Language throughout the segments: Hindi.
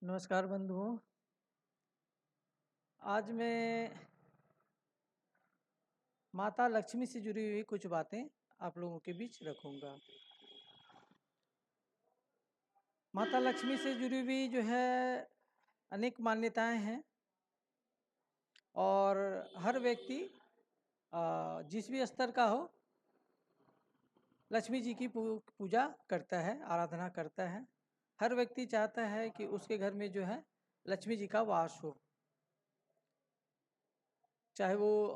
नमस्कार बंधुओं। आज मैं माता लक्ष्मी से जुड़ी हुई कुछ बातें आप लोगों के बीच रखूंगा। माता लक्ष्मी से जुड़ी हुई जो है अनेक मान्यताएं हैं और हर व्यक्ति जिस भी स्तर का हो लक्ष्मी जी की पूजा करता है, आराधना करता है। हर व्यक्ति चाहता है कि उसके घर में जो है लक्ष्मी जी का वास हो, चाहे वो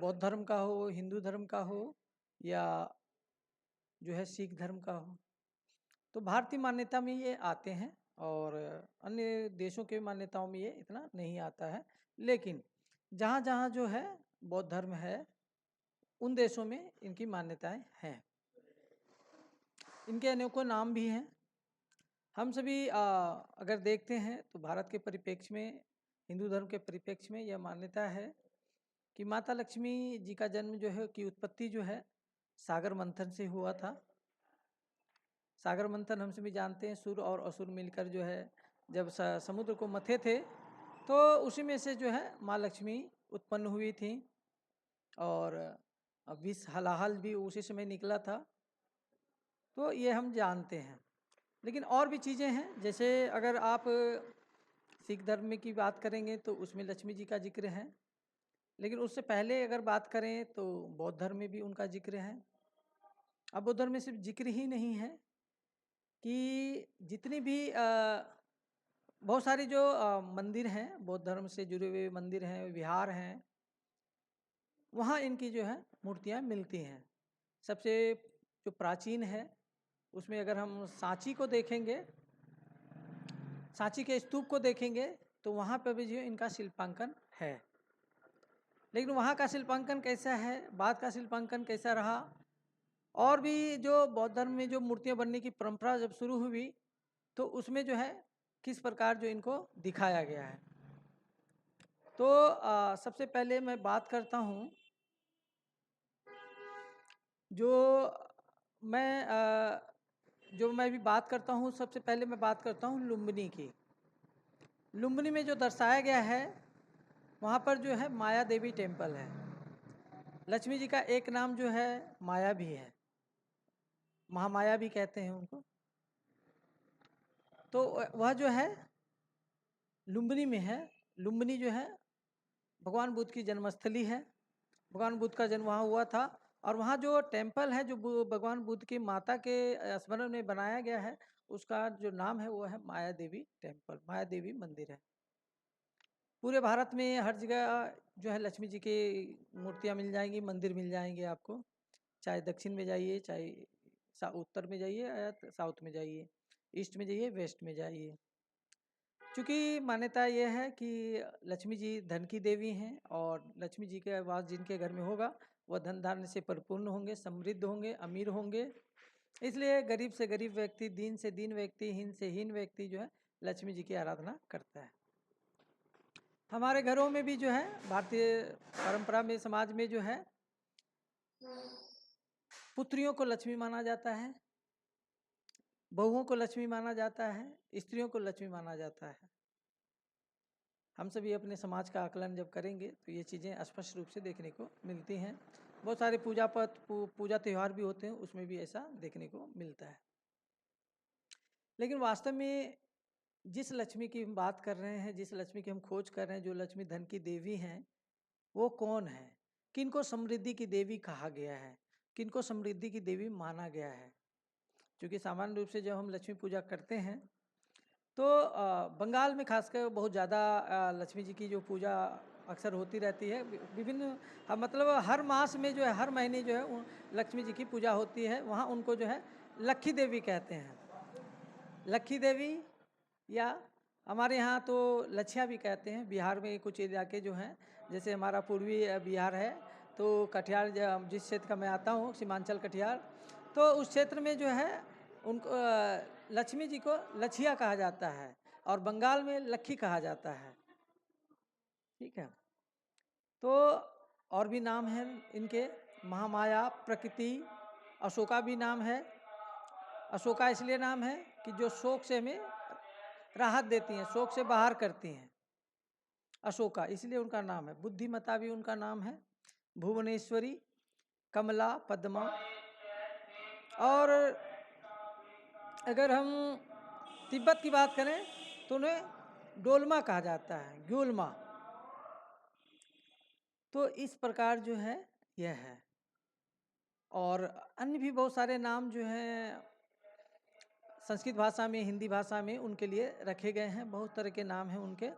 बौद्ध धर्म का हो, हिंदू धर्म का हो या जो है सिख धर्म का हो। तो भारतीय मान्यता में ये आते हैं और अन्य देशों के मान्यताओं में ये इतना नहीं आता है। लेकिन जहाँ जहाँ जो है बौद्ध धर्म है उन देशों में इनकी मान्यताएं हैं। इनके अनेकों नाम भी हैं। हम सभी अगर देखते हैं तो भारत के परिप्रेक्ष्य में, हिंदू धर्म के परिप्रेक्ष्य में यह मान्यता है कि माता लक्ष्मी जी का जन्म जो है की उत्पत्ति जो है सागर मंथन से हुआ था। सागर मंथन हम सभी जानते हैं, सुर और असुर मिलकर जो है जब समुद्र को मथे थे तो उसी में से जो है माँ लक्ष्मी उत्पन्न हुई थी और विष हलाहल भी उसी समय निकला था। तो ये हम जानते हैं। लेकिन और भी चीज़ें हैं, जैसे अगर आप सिख धर्म की बात करेंगे तो उसमें लक्ष्मी जी का जिक्र है। लेकिन उससे पहले अगर बात करें तो बौद्ध धर्म में भी उनका जिक्र है। अब बौद्ध धर्म में सिर्फ जिक्र ही नहीं है कि जितनी भी बहुत सारी जो मंदिर हैं, बौद्ध धर्म से जुड़े हुए मंदिर हैं, विहार हैं, वहाँ इनकी जो है मूर्तियाँ मिलती हैं। सबसे जो प्राचीन है उसमें अगर हम सांची को देखेंगे, सांची के स्तूप को देखेंगे तो वहाँ पर भी जो इनका शिल्पांकन है। लेकिन वहाँ का शिल्पांकन कैसा है, बाद का शिल्पांकन कैसा रहा, और भी जो बौद्ध धर्म में जो मूर्तियाँ बनने की परंपरा जब शुरू हुई तो उसमें जो है किस प्रकार जो इनको दिखाया गया है। तो सबसे पहले मैं बात करता हूँ जो मैं भी बात करता हूँ, सबसे पहले मैं बात करता हूँ लुम्बिनी की। लुम्बिनी में जो दर्शाया गया है वहाँ पर जो है माया देवी टेम्पल है। लक्ष्मी जी का एक नाम जो है माया भी है, महामाया भी कहते हैं उनको। तो वह जो है लुम्बिनी में है। लुम्बिनी जो है भगवान बुद्ध की जन्मस्थली है। भगवान बुद्ध का जन्म वहाँ हुआ था और वहाँ जो टेम्पल है जो भगवान बुद्ध की माता के स्मरण में बनाया गया है उसका जो नाम है वो है माया देवी टेम्पल, माया देवी मंदिर है। पूरे भारत में हर जगह जो है लक्ष्मी जी की मूर्तियाँ मिल जाएंगी, मंदिर मिल जाएंगे आपको, चाहे दक्षिण में जाइए, चाहे उत्तर में जाइए या साउथ में जाइए, ईस्ट में जाइए, वेस्ट में जाइए। क्योंकि मान्यता यह है कि लक्ष्मी जी धन की देवी हैं और लक्ष्मी जी के वास जिनके घर में होगा वह धन धान्य से परिपूर्ण होंगे, समृद्ध होंगे, अमीर होंगे। इसलिए गरीब से गरीब व्यक्ति, दीन से दीन व्यक्ति, हीन से हीन व्यक्ति जो है लक्ष्मी जी की आराधना करता है। हमारे घरों में भी जो है भारतीय परंपरा में, समाज में जो है पुत्रियों को लक्ष्मी माना जाता है, बहुओं को लक्ष्मी माना जाता है, स्त्रियों को लक्ष्मी माना जाता है। हम सभी अपने समाज का आकलन जब करेंगे तो ये चीज़ें स्पष्ट रूप से देखने को मिलती हैं। बहुत सारे पूजा त्यौहार भी होते हैं, उसमें भी ऐसा देखने को मिलता है। लेकिन वास्तव में जिस लक्ष्मी की हम बात कर रहे हैं, जिस लक्ष्मी की हम खोज कर रहे हैं, जो लक्ष्मी धन की देवी हैं, वो कौन है? किनको समृद्धि की देवी कहा गया है, किनको समृद्धि की देवी माना गया है? क्योंकि सामान्य रूप से जब हम लक्ष्मी पूजा करते हैं तो बंगाल में खासकर बहुत ज़्यादा लक्ष्मी जी की जो पूजा अक्सर होती रहती है। विभिन्न मतलब हर मास में जो है, हर महीने जो है लक्ष्मी जी की पूजा होती है। वहाँ उनको जो है लक्खी देवी कहते हैं, लक्खी देवी, या हमारे यहाँ तो लछिया भी कहते हैं। बिहार में कुछ इलाके जो हैं, जैसे हमारा पूर्वी बिहार है तो कटिहार, जिस क्षेत्र का मैं आता हूँ, सीमांचल कटिहार, तो उस क्षेत्र में जो है उनको लक्ष्मी जी को लछिया कहा जाता है और बंगाल में लक्खी कहा जाता है। ठीक है। तो और भी नाम हैं इनके, महामाया, प्रकृति, अशोका भी नाम है। अशोका इसलिए नाम है कि जो शोक से हमें राहत देती हैं, शोक से बाहर करती हैं। अशोका इसलिए उनका नाम है। बुद्धिमता भी उनका नाम है, भुवनेश्वरी, कमला, पद्मा। और अगर हम तिब्बत की बात करें तो उन्हें डोलमा कहा जाता है, ग्योलमा। तो इस प्रकार जो है यह है। और अन्य भी बहुत सारे नाम जो हैं संस्कृत भाषा में, हिंदी भाषा में उनके लिए रखे गए हैं, बहुत तरह के नाम हैं उनके।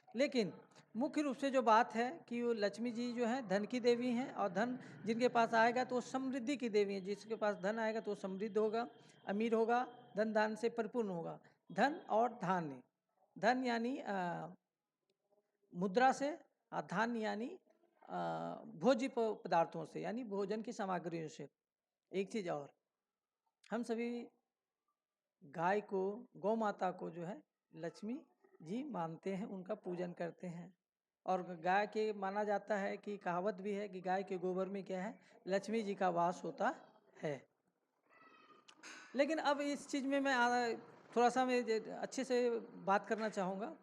लेकिन मुख्य रूप से जो बात है कि वो लक्ष्मी जी जो है धन की देवी हैं, और धन जिनके पास आएगा तो वो समृद्धि की देवी हैं। जिसके पास धन आएगा तो वो समृद्ध होगा, अमीर होगा, धन दान से परिपूर्ण होगा। धन और धान्य, धन यानी मुद्रा से, और धान्य यानी भोज्य पदार्थों से, यानी भोजन की सामग्रियों से। एक चीज़ और, हम सभी गाय को, गौ माता को जो है लक्ष्मी जी मानते हैं, उनका पूजन करते हैं। और गाय के माना जाता है कि कहावत भी है कि गाय के गोबर में क्या है, लक्ष्मी जी का वास होता है। लेकिन अब इस चीज़ में मैं थोड़ा सा मैं अच्छे से बात करना चाहूँगा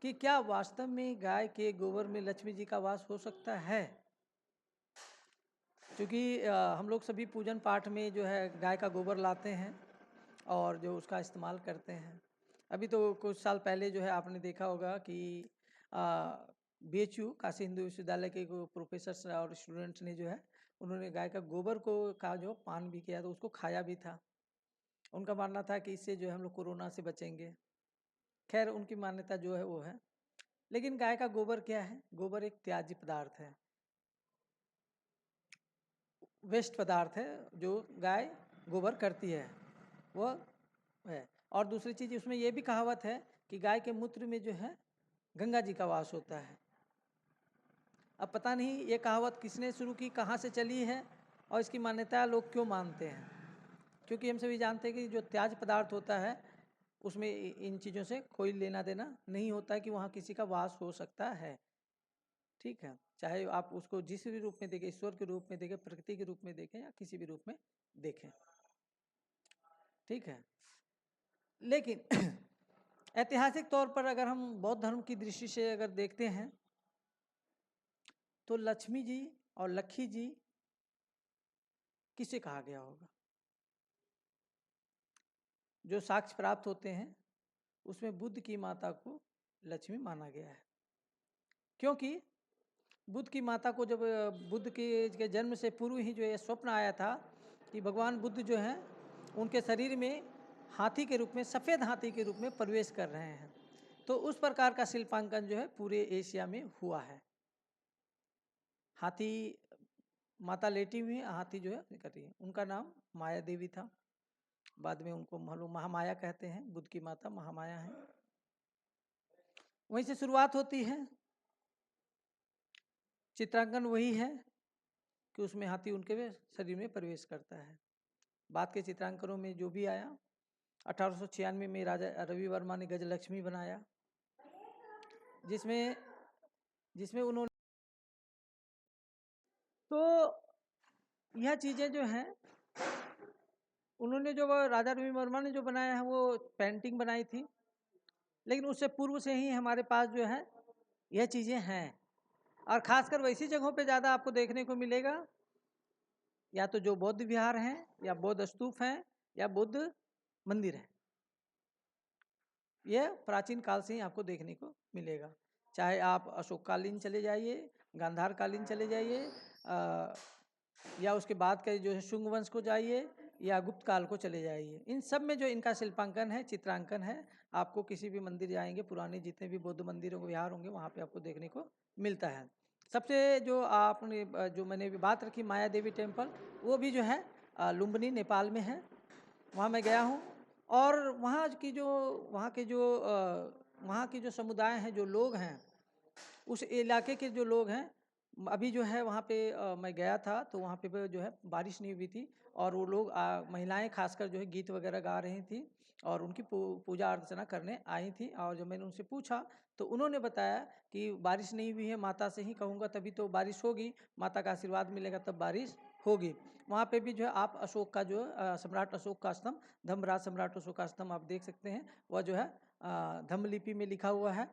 कि क्या वास्तव में गाय के गोबर में लक्ष्मी जी का वास हो सकता है। क्योंकि हम लोग सभी पूजन पाठ में जो है गाय का गोबर लाते हैं और जो उसका इस्तेमाल करते हैं। अभी तो कुछ साल पहले जो है आपने देखा होगा कि BHU काशी हिंदू विश्वविद्यालय के प्रोफेसर्स और स्टूडेंट्स ने जो है उन्होंने गाय का गोबर का जो पान भी किया, तो उसको खाया भी था। उनका मानना था कि इससे जो है हम लोग कोरोना से बचेंगे। खैर उनकी मान्यता जो है वो है। लेकिन गाय का गोबर क्या है, गोबर एक त्याज्य पदार्थ है, वेस्ट पदार्थ है जो गाय गोबर करती है वो है। और दूसरी चीज़ उसमें ये भी कहावत है कि गाय के मूत्र में जो है गंगा जी का वास होता है। अब पता नहीं ये कहावत किसने शुरू की, कहाँ से चली है, और इसकी मान्यता लोग क्यों मानते हैं। क्योंकि हम सभी जानते हैं कि जो त्याज्य पदार्थ होता है उसमें इन चीज़ों से कोई लेना देना नहीं होता है कि वहाँ किसी का वास हो सकता है। ठीक है, चाहे आप उसको जिस भी रूप में देखें, ईश्वर के रूप में देखें, प्रकृति के रूप में देखें, या किसी भी रूप में देखें। ठीक है। लेकिन ऐतिहासिक तौर पर अगर हम बौद्ध धर्म की दृष्टि से अगर देखते हैं तो लक्ष्मी जी और लक्ष्मी जी किसे कहा गया होगा। जो साक्ष्य प्राप्त होते हैं उसमें बुद्ध की माता को लक्ष्मी माना गया है। क्योंकि बुद्ध की माता को जब बुद्ध के जन्म से पूर्व ही जो ये स्वप्न आया था कि भगवान बुद्ध जो हैं उनके शरीर में हाथी के रूप में, सफ़ेद हाथी के रूप में प्रवेश कर रहे हैं। तो उस प्रकार का शिल्पांकन जो है पूरे एशिया में हुआ है। हाथी माता लेटी हुई है, हाथी जो है कर रही है। उनका नाम माया देवी था, बाद में उनको मालूम महामाया कहते हैं। बुद्ध की माता महामाया है। वहीं से शुरुआत होती है। चित्रांकन वही है कि उसमें हाथी उनके शरीर में प्रवेश करता है। बाद के चित्रांकनों में जो भी आया, 1896 में राजा रवि वर्मा ने गजलक्ष्मी बनाया, जिसमें उन्होंने, तो यह चीज़ें जो हैं उन्होंने जो राजा रवि वर्मा ने जो बनाया है वो पेंटिंग बनाई थी। लेकिन उससे पूर्व से ही हमारे पास जो है यह चीज़ें हैं। और ख़ासकर वैसी जगहों पे ज़्यादा आपको देखने को मिलेगा, या तो जो बौद्ध विहार हैं, या बौद्ध स्तूप हैं, या बुद्ध मंदिर है। यह प्राचीन काल से ही आपको देखने को मिलेगा। चाहे आप अशोककालीन चले जाइए, गांधार कालीन चले जाइए, या उसके बाद के जो है शुंग वंश को जाइए, या गुप्त काल को चले जाइए। इन सब में जो इनका शिल्पांकन है, चित्रांकन है, आपको किसी भी मंदिर जाएंगे, पुराने जितने भी बौद्ध मंदिर विहार होंगे वहाँ पे आपको देखने को मिलता है। सबसे जो आपने जो मैंने भी बात रखी माया देवी टेम्पल, वो भी जो है लुम्बिनी नेपाल में है। वहाँ मैं गया हूँ। और वहाँ के जो समुदाय हैं, जो लोग हैं, उस इलाके के जो लोग हैं, अभी जो है वहाँ पे मैं गया था तो वहाँ पे जो है बारिश नहीं हुई थी, और वो लोग महिलाएं खासकर जो है गीत वगैरह गा रही थी और उनकी पूजा अर्चना करने आई थी। और जब मैंने उनसे पूछा तो उन्होंने बताया कि बारिश नहीं हुई है, माता से ही कहूँगा तभी तो बारिश होगी, माता का आशीर्वाद मिलेगा तब बारिश होगी। वहाँ पे भी जो है आप अशोक का जो सम्राट अशोक का स्तंभ, धर्मराज सम्राट अशोक का स्तंभ आप देख सकते हैं। वह जो है धम्म लिपि में लिखा हुआ है,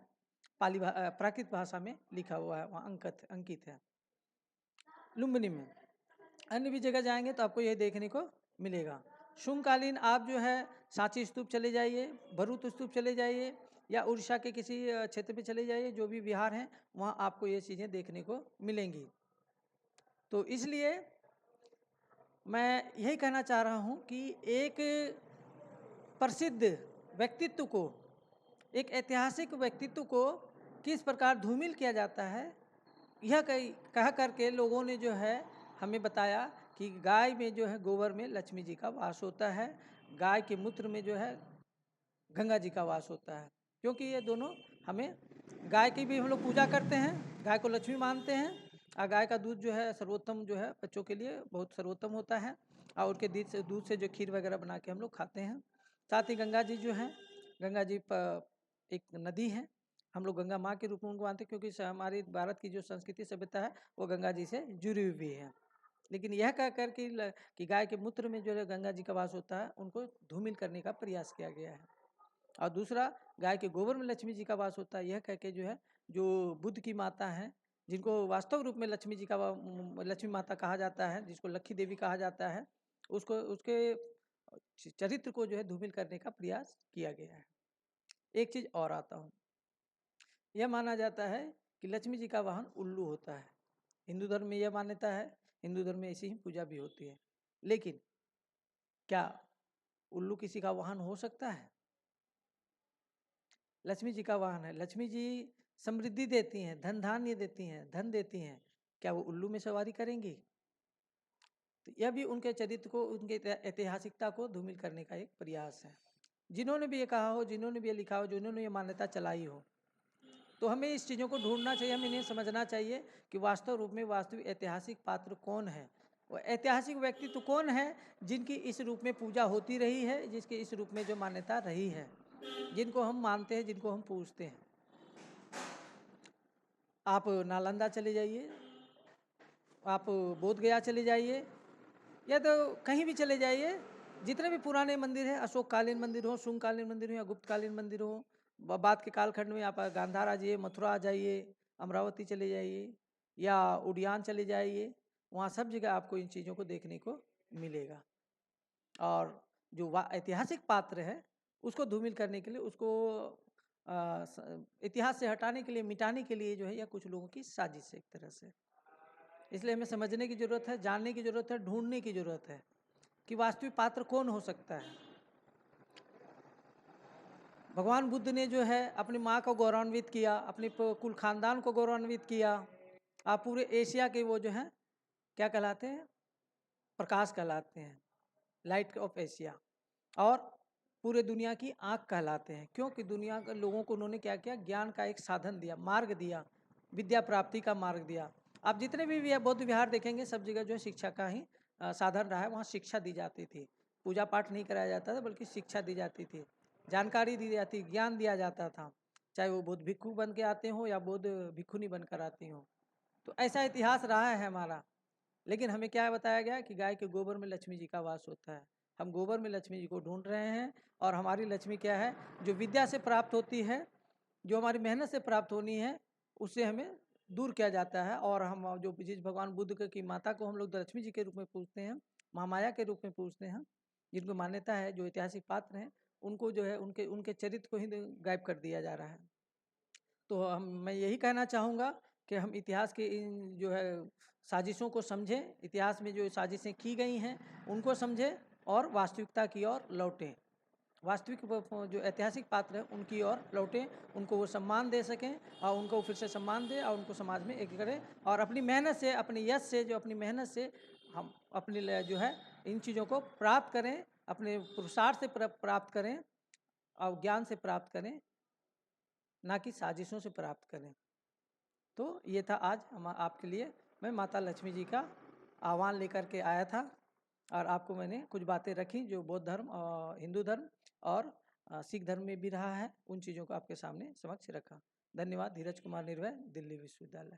प्राकृत भाषा में लिखा हुआ है, वहाँ अंकित है लुम्बिनी में। अन्य भी जगह जाएंगे तो आपको यह देखने को मिलेगा। शुंगकालीन आप जो है सांची स्तूप चले जाइए, भरूच स्तूप चले जाइए, या उड़ीसा के किसी क्षेत्र पे चले जाइए, जो भी विहार हैं वहाँ आपको ये चीज़ें देखने को मिलेंगी। तो इसलिए मैं यही कहना चाह रहा हूँ कि एक प्रसिद्ध व्यक्तित्व को, एक ऐतिहासिक व्यक्तित्व को किस प्रकार धूमिल किया जाता है, यह कह करके लोगों ने जो है हमें बताया कि गाय में जो है गोबर में लक्ष्मी जी का वास होता है, गाय के मूत्र में जो है गंगा जी का वास होता है। क्योंकि ये दोनों हमें, गाय की भी हम लोग पूजा करते हैं, गाय को लक्ष्मी मानते हैं, और गाय का दूध जो है सर्वोत्तम जो है बच्चों के लिए बहुत सर्वोत्तम होता है, और उनके दूध से जो खीर वगैरह बना के हम लोग खाते हैं। साथ ही गंगा जी जो है, गंगा जी एक नदी है, हम लोग गंगा माँ के रूप में उनको मानते हैं, क्योंकि हमारी भारत की जो संस्कृति सभ्यता है वो गंगा जी से जुड़ी हुई है। लेकिन यह कह कर कि गाय के मूत्र में जो है गंगा जी का वास होता है, उनको धूमिल करने का प्रयास किया गया है। और दूसरा, गाय के गोबर में लक्ष्मी जी का वास होता है, यह कह के जो है, जो बुद्ध की माता हैं, जिनको वास्तव रूप में लक्ष्मी जी का लक्ष्मी माता कहा जाता है, जिसको लक्ष्मी देवी कहा जाता है, उसको, उसके चरित्र को जो है धूमिल करने का प्रयास किया गया है। एक चीज और आता हूँ, यह माना जाता है कि लक्ष्मी जी का वाहन उल्लू होता है। हिंदू धर्म में यह मान्यता है, हिंदू धर्म में ऐसी ही पूजा भी होती है। लेकिन क्या उल्लू किसी का वाहन हो सकता है? लक्ष्मी जी का वाहन है। लक्ष्मी जी समृद्धि देती हैं, धन धान्य देती हैं, धन देती हैं। क्या वो उल्लू में सवारी करेंगी? तो यह भी उनके चरित्र को, उनके ऐतिहासिकता को धूमिल करने का एक प्रयास है। जिन्होंने भी ये कहा हो, जिन्होंने भी ये लिखा हो, जिन्होंने ये मान्यता चलाई हो, तो हमें इस चीज़ों को ढूंढना चाहिए, हमें इन्हें समझना चाहिए कि वास्तव रूप में वास्तविक ऐतिहासिक पात्र कौन है, वो ऐतिहासिक व्यक्तित्व कौन है जिनकी इस रूप में पूजा होती रही है, जिसके इस रूप में जो मान्यता रही है, जिनको हम मानते हैं, जिनको हम पूजते हैं। आप नालंदा चले जाइए, आप बोध गया चले जाइए, या तो कहीं भी चले जाइए, जितने भी पुराने मंदिर हैं, अशोक कालीन मंदिर हो, शुंग कालीन मंदिर हो, या गुप्त कालीन मंदिर हो, बाद के कालखंड में आप गांधार आ जाइए, मथुरा आ जाइए, अमरावती चले जाइए, या उडियान चले जाइए, वहाँ सब जगह आपको इन चीज़ों को देखने को मिलेगा। और जो ऐतिहासिक पात्र है उसको धूमिल करने के लिए, उसको इतिहास से हटाने के लिए, मिटाने के लिए जो है, यह कुछ लोगों की साजिश है एक तरह से। इसलिए हमें समझने की ज़रूरत है, जानने की ज़रूरत है, ढूंढने की ज़रूरत है कि वास्तविक पात्र कौन हो सकता है। भगवान बुद्ध ने जो है अपनी माँ को गौरवान्वित किया, अपने कुल खानदान को गौरवान्वित किया। आप पूरे एशिया के वो जो हैं क्या कहलाते हैं? प्रकाश कहलाते हैं, लाइट ऑफ एशिया। और पूरे दुनिया की आँख कहलाते हैं, क्योंकि दुनिया के लोगों को उन्होंने क्या किया? ज्ञान का एक साधन दिया, मार्ग दिया, विद्या प्राप्ति का मार्ग दिया। आप जितने भी बौद्ध विहार देखेंगे, सब जगह जो है शिक्षा का ही साधन रहा है। वहाँ शिक्षा दी जाती थी, पूजा पाठ नहीं कराया जाता था, बल्कि शिक्षा दी जाती थी, जानकारी दी जाती, ज्ञान दिया जाता था, चाहे वो बौद्ध भिक्खु बन के आते हों या बौद्ध भिक्खुनी बनकर आती हों। तो ऐसा इतिहास रहा है हमारा। लेकिन हमें क्या बताया गया कि गाय के गोबर में लक्ष्मी जी का वास होता है। हम गोबर में लक्ष्मी जी को ढूंढ रहे हैं, और हमारी लक्ष्मी क्या है? जो विद्या से प्राप्त होती है, जो हमारी मेहनत से प्राप्त होनी है, उससे हमें दूर किया जाता है। और हम जो जिस भगवान बुद्ध की माता को हम लोग लक्ष्मी जी के रूप में पूजते हैं, महामाया के रूप में पूजते हैं, जिनको मान्यता है, जो ऐतिहासिक पात्र हैं, उनको जो है उनके उनके चरित्र को ही गायब कर दिया जा रहा है। तो मैं यही कहना चाहूँगा कि हम इतिहास के इन जो है साजिशों को समझें, इतिहास में जो साजिशें की गई हैं उनको समझें, और वास्तविकता की ओर लौटें। वास्तविक जो ऐतिहासिक पात्र हैं उनकी ओर लौटें, उनको वो सम्मान दे सकें, और उनको फिर से सम्मान दें, और उनको समाज में एक करें, और अपनी मेहनत से, अपनी यश से, जो अपनी मेहनत से हम अपनी जो है इन चीज़ों को प्राप्त करें, अपने पुरुषार्थ से प्राप्त करें, और ज्ञान से प्राप्त करें, ना कि साजिशों से प्राप्त करें। तो ये था आज हम आपके लिए, मैं माता लक्ष्मी जी का आह्वान लेकर के आया था, और आपको मैंने कुछ बातें रखी जो बौद्ध धर्म और हिंदू धर्म और सिख धर्म में भी रहा है, उन चीज़ों को आपके सामने समक्ष रखा। धन्यवाद। धीरज कुमार निर्भय, दिल्ली विश्वविद्यालय।